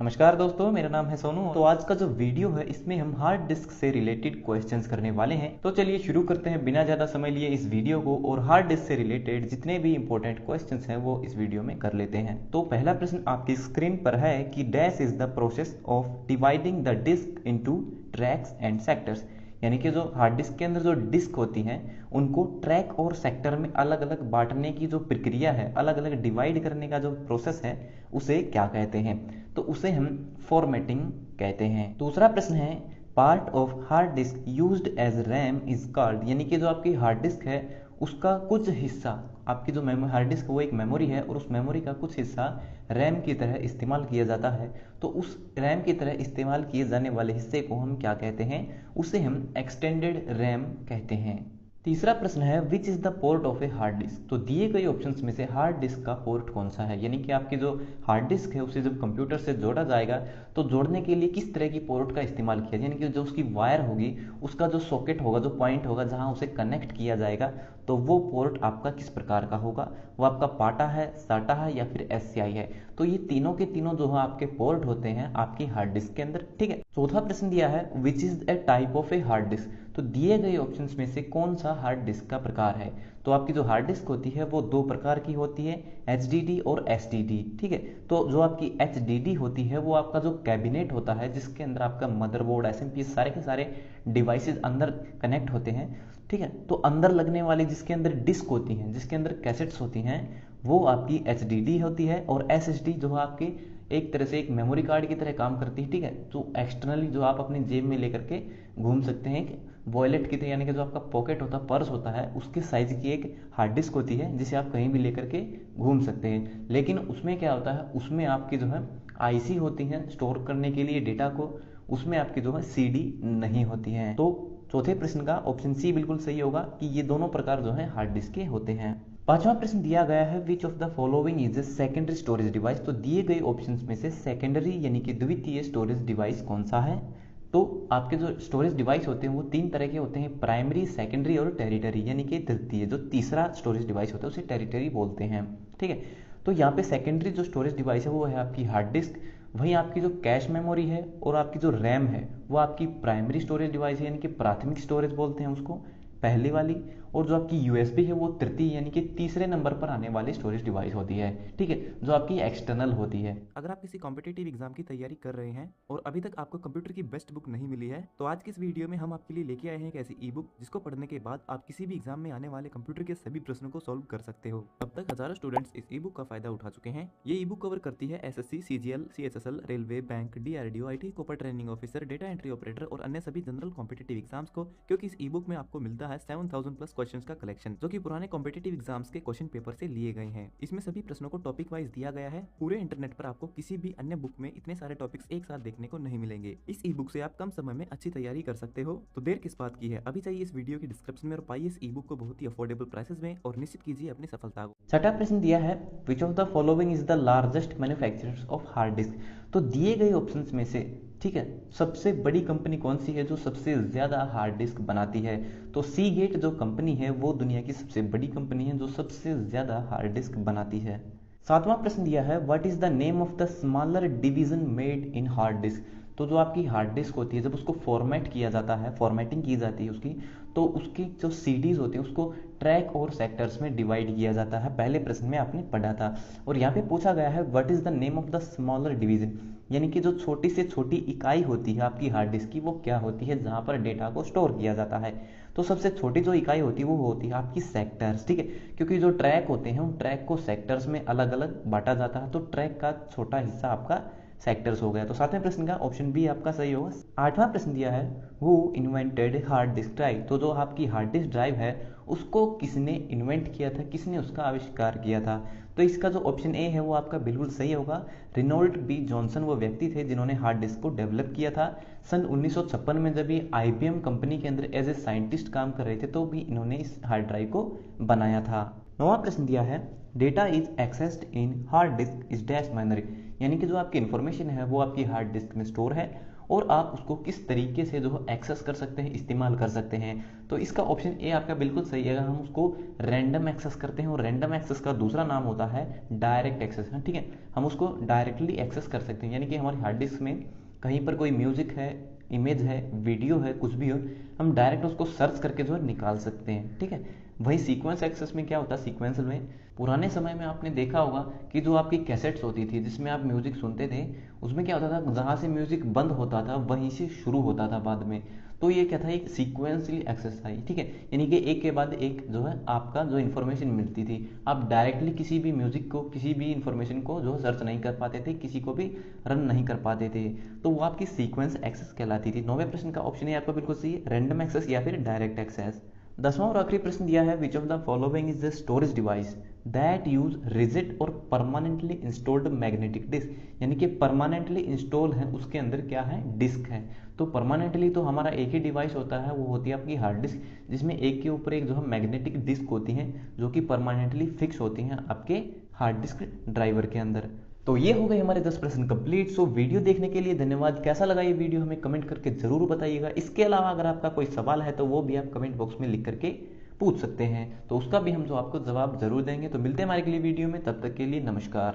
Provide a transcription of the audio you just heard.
नमस्कार दोस्तों, मेरा नाम है सोनू। तो आज का जो वीडियो है इसमें हम हार्ड डिस्क से रिलेटेड क्वेश्चंस करने वाले हैं। तो चलिए शुरू करते हैं बिना ज़्यादा समय लिए इस वीडियो को, और हार्ड डिस्क से रिलेटेड जितने भी इंपॉर्टेंट क्वेश्चंस हैं वो इस वीडियो में कर लेते हैं। तो पहला प्रश्न आपकी स्क्रीन पर है कि dash is the process of dividing the disk into tracks and sectors, यानी कि जो हार्ड डिस्क के अंदर जो डिस्क होती हैं उनको ट्रैक और सेक्टर में अलग अलग बांटने की जो प्रक्रिया है, अलग अलग डिवाइड करने का जो प्रोसेस है, उसे क्या कहते हैं? तो उसे हम फॉर्मेटिंग कहते हैं। दूसरा प्रश्न है part of hard disk used as RAM is called, यानी कि जो आपकी हार्ड डिस्क है उसका कुछ हिस्सा, आपकी जो हार्ड डिस्क वो एक मेमोरी है और उस मेमोरी का कुछ हिस्सा रैम की तरह इस्तेमाल किया जाता है। तो उस रैम की तरह इस्तेमाल किए जाने वाले हिस्से को हम क्या कहते हैं? उसे हम एक्सटेंडेड रैम कहते हैं। तीसरा प्रश्न है which is the port of a hard disk. तो दिए गए ऑप्शंस में से हार्ड डिस्क का पोर्ट कौन सा है, यानी कि आपकी जो हार्ड डिस्क है उसे जब कंप्यूटर से जोड़ा जाएगा तो जोड़ने के लिए किस तरह की पोर्ट का इस्तेमाल किया जाए, यानी कि जो उसकी वायर होगी, उसका जो सॉकेट होगा, जो पॉइंट होगा जहां उसे कनेक्ट किया जाएगा, तो वो पोर्ट आपका किस प्रकार का होगा? वो आपका पाटा है, साटा है या फिर एससीआई है? तो ये तीनों के तीनों जो है आपके पोर्ट होते हैं आपकी हार्ड डिस्क के अंदर। ठीक है। चौथा प्रश्न दिया है which is a type of a hard disk. तो दिए गए ऑप्शंस में से कौन सा हार्ड डिस्क का प्रकार है? तो आपकी जो हार्ड डिस्क होती है वो दो प्रकार की होती है, एचडीडी और एसटीडी। ठीक है। तो जो आपकी एचडीडी होती है वो आपका जो कैबिनेट होता है जिसके अंदर आपका मदरबोर्ड, एसएमपीएस, सारे के सारे डिवाइसेस अंदर कनेक्ट होते हैं। ठीक है। तो अंदर लगने वाली जिसके अंदर डिस्क होती हैं, जिसके अंदर कैसेट्स होती हैं, वो आपकी एचडीडी होती है। और एसएसडी जो है आपकी एक तरह से एक मेमोरी कार्ड की तरह काम करती है। ठीक है। जो एक्सटर्नली जो आप अपनी जेब में लेकर के घूम सकते हैं, वॉलेट की तरह, यानी कि जो आपका पॉकेट होता है, पर्स होता है, उसके साइज की एक हार्ड डिस्क होती है जिसे आप कहीं भी लेकर के घूम सकते हैं। लेकिन उसमें क्या होता है, उसमें आपकी जो है आईसी होती है स्टोर करने के लिए डेटा को, उसमें आपकी जो है सीडी नहीं होती है। तो चौथे प्रश्न का ऑप्शन सी बिल्कुल सही होगा कि ये दोनों प्रकार जो है हार्ड डिस्क के होते हैं। पांचवा प्रश्न दिया गया है which of the following is a secondary storage device. तो दिए गए ऑप्शंस में से सेकेंडरी यानी कि द्वितीय स्टोरेज डिवाइस कौन सा है? तो आपके जो स्टोरेज डिवाइस होते हैं वो तीन तरह के होते हैं, प्राइमरी, सेकेंडरी और टेरिटरी, यानी कि तृतीय। जो तीसरा स्टोरेज डिवाइस होता है उसे टेरिटरी बोलते हैं। ठीक है। तो यहाँ पे सेकेंडरी जो स्टोरेज डिवाइस है वो है आपकी हार्ड डिस्क। वहीं आपकी जो कैश मेमोरी है और आपकी जो रैम है वो आपकी प्राइमरी स्टोरेज डिवाइस है, यानी कि प्राथमिक स्टोरेज बोलते हैं उसको, पहली वाली। और जो आपकी यूएसबी है वो तृतीय यानी कि तीसरे नंबर पर आने वाली स्टोरेज डिवाइस होती है। ठीक है। जो आपकी एक्सटर्नल होती है। अगर आप किसी कॉम्पिटिटिव एग्जाम की तैयारी कर रहे हैं और अभी तक आपको कंप्यूटर की बेस्ट बुक नहीं मिली है, तो आज की इस वीडियो में हम आपके लिए लेके आए हैं एक ऐसी ई बुक जिसको पढ़ने के बाद आप किसी भी एग्जाम में आने वाले कंप्यूटर के सभी प्रश्नों को सॉल्व कर सकते हो। अब तक हजारों स्टूडेंट्स इस ई बुक का फायदा उठा चुके हैं। ये ई बुक कवर करती है SSC, CGL, CHSL, railway, bank, DRDO, IT, copper training officer, data entry operator और अन्य सभी जनरल कॉम्पिटिटिव एग्जाम्स को, क्योंकि इस ई बुक में आपको मिलता है 7000 प्लस क्वेश्चन का कलेक्शन जो कि पुराने कॉम्पिटिटिव एग्जाम्स के क्वेश्चन पेपर से लिए गए हैं। इसमें सभी प्रश्नों को टॉपिक वाइज दिया गया है। पूरे इंटरनेट पर आपको किसी भी अन्य बुक में इतने सारे टॉपिक्स एक साथ देखने को नहीं मिलेंगे। इस ई बुक से आप कम समय में अच्छी तैयारी कर सकते हो। तो देर किस बात की है, अभी चाहिए इस वीडियो की डिस्क्रिप्शन में और पाइए इस ई बुक को बहुत ही अफोर्डेबल प्राइसेस में और निश्चित कीजिए अपनी सफलता को। छठा प्रश्न दिया है which of the following is the largest manufacturers of hard disc. तो दिए गए ऑप्शंस में से, ठीक है, सबसे बड़ी कंपनी कौन सी है जो सबसे ज्यादा हार्ड डिस्क बनाती है? तो सीगेट जो कंपनी है वो दुनिया की सबसे बड़ी कंपनी है जो सबसे ज्यादा हार्ड डिस्क बनाती है। सातवां प्रश्न दिया है what is the name of the smaller division made in hard disk. तो जो आपकी हार्ड डिस्क होती है जब उसको फॉर्मेट किया जाता है, फॉर्मेटिंग की जाती है उसकी, तो उसकी जो सीडीज होती है उसको ट्रैक और सेक्टर्स में डिवाइड किया जाता है। पहले प्रश्न में आपने पढ़ा था। और यहाँ पे पूछा गया है what is the name of the smaller division, यानी कि जो छोटी से छोटी इकाई होती है आपकी हार्ड डिस्क की वो क्या होती है जहां पर डेटा को स्टोर किया जाता है? तो सबसे छोटी जो इकाई होती है वो होती है आपकी सेक्टर्स। ठीक है। क्योंकि जो ट्रैक होते हैं उन ट्रैक को सेक्टर्स में अलग अलग बांटा जाता है, तो ट्रैक का छोटा हिस्सा आपका सेक्टर्स हो गया। तो सातवें प्रश्न का ऑप्शन बी आपका सही होगा। आठवां प्रश्न दिया है who invented hard disk drive. तो जो आपकी हार्ड डिस्क ड्राइव है उसको किसने इन्वेंट किया था, किसने उसका आविष्कार किया था? तो इसका जो ऑप्शन ए है वो आपका बिल्कुल सही होगा। रिनोल्ड बी जॉनसन वो व्यक्ति थे जिन्होंने हार्ड डिस्क को डेवलप किया था। सन 1956 में जब ये आईबीएम कंपनी के अंदर एज ए साइंटिस्ट काम कर रहे थे तो भी इन्होंने इस हार्ड ड्राइव को बनाया था। नौवां प्रश्न दिया है data is accessed in hard disk is dash manner, यानी कि जो आपकी इन्फॉर्मेशन है वो आपकी हार्ड डिस्क में स्टोर है और आप उसको किस तरीके से जो है एक्सेस कर सकते हैं, इस्तेमाल कर सकते हैं। तो इसका ऑप्शन ए आपका बिल्कुल सही है। अगर हम उसको रैंडम एक्सेस करते हैं, और रैंडम एक्सेस का दूसरा नाम होता है डायरेक्ट एक्सेस, है ठीक है। हम उसको डायरेक्टली एक्सेस कर सकते हैं, यानी कि हमारी हार्ड डिस्क में कहीं पर कोई म्यूजिक है, इमेज है, वीडियो है, कुछ भी हो, हम डायरेक्ट उसको सर्च करके जो है निकाल सकते हैं, ठीक है। वही सीक्वेंस एक्सेस में क्या होता है, सीक्वेंशियल में पुराने समय में आपने देखा होगा कि जो आपकी कैसेट्स होती थी जिसमें आप म्यूजिक सुनते थे, उसमें क्या होता था, जहां से म्यूजिक बंद होता था वहीं से शुरू होता था बाद में। तो ये क्या था, एक सीक्वेंसली एक्सेस था, ठीक है। यानी कि एक के बाद एक जो है आपका जो इन्फॉर्मेशन मिलती थी, आप डायरेक्टली किसी भी म्यूजिक को, किसी भी इन्फॉर्मेशन को जो सर्च नहीं कर पाते थे, किसी को भी रन नहीं कर पाते थे। तो वो आपकी सीक्वेंस एक्सेस कहलाती थी। 9वें प्रश्न का ऑप्शन है आपका बिल्कुल सही है, रैंडम एक्सेस या फिर डायरेक्ट एक्सेस। 10वां और आखिरी प्रश्न दिया है, which of the following is the storage device that use rigid और परमानेंटली इंस्टॉल्ड मैग्नेटिक डिस्क। यानी कि परमानेंटली इंस्टॉल है, उसके अंदर क्या है, डिस्क है। तो परमानेंटली तो हमारा एक ही डिवाइस होता है, वो होती है आपकी हार्ड डिस्क, जिसमें एक के ऊपर एक जो है मैग्नेटिक डिस्क होती है, जो कि परमानेंटली फिक्स होती हैं आपके हार्ड डिस्क ड्राइवर के अंदर। तो ये हो गए हमारे 10 प्रश्न कंप्लीट। सो वीडियो देखने के लिए धन्यवाद। कैसा लगा ये वीडियो हमें कमेंट करके जरूर बताइएगा। इसके अलावा अगर आपका कोई सवाल है तो वो भी आप कमेंट बॉक्स में लिख करके पूछ सकते हैं, तो उसका भी हम जो आपको जवाब जरूर देंगे। तो मिलते हैं हमारे अगली वीडियो में, तब तक के लिए नमस्कार।